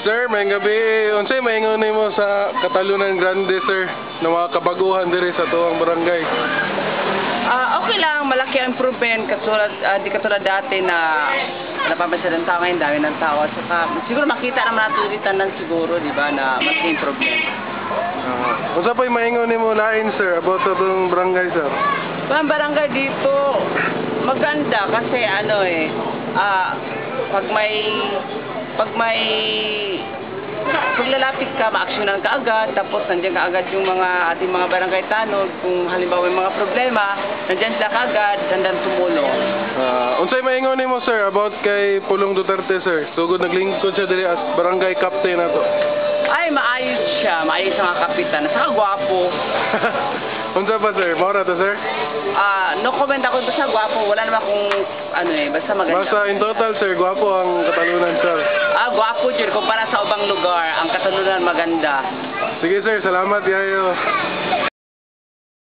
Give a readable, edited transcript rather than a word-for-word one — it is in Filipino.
Sir, may gabi. Unsay maingon nimo sa Katalunan Grande, sir, na mga kabaguhan diri sa tuwang barangay? Okay lang, malaki ang improvement katulad di katulad dati na napapansin ng tao ngayon, dami ng tao. Saka siguro makita naman natin ulitan ng siguro, di ba, na mas improvement. Unsa pa'y maingon nimo lain, sir, about sa tuwang barangay, sir? Ang barangay dito maganda kasi pag lalapit ka, maaksyonan ka agad, tapos nandiyan ka agad yung ating mga barangay tanod. Kung halimbawa may mga problema, nandiyan sila kaagad, nandiyan tumulong. Unsay maingon nimo, sir, about kay Pulong Duterte, sir? Sugod naglingkod siya diri as barangay captain nato. Ay, maayos siya, maayos ang mga kapitan. Saka gwapo. Unsa pa, sir? Maura to, sir? No comment ako basta gwapo. Wala naman akong basta maganda. Basta in total, sir, gwapo ang Katalunan, sir. Gwapo dyan. Kumpara sa ubang lugar, ang Katalunan maganda. Sige, sir, salamat yayo.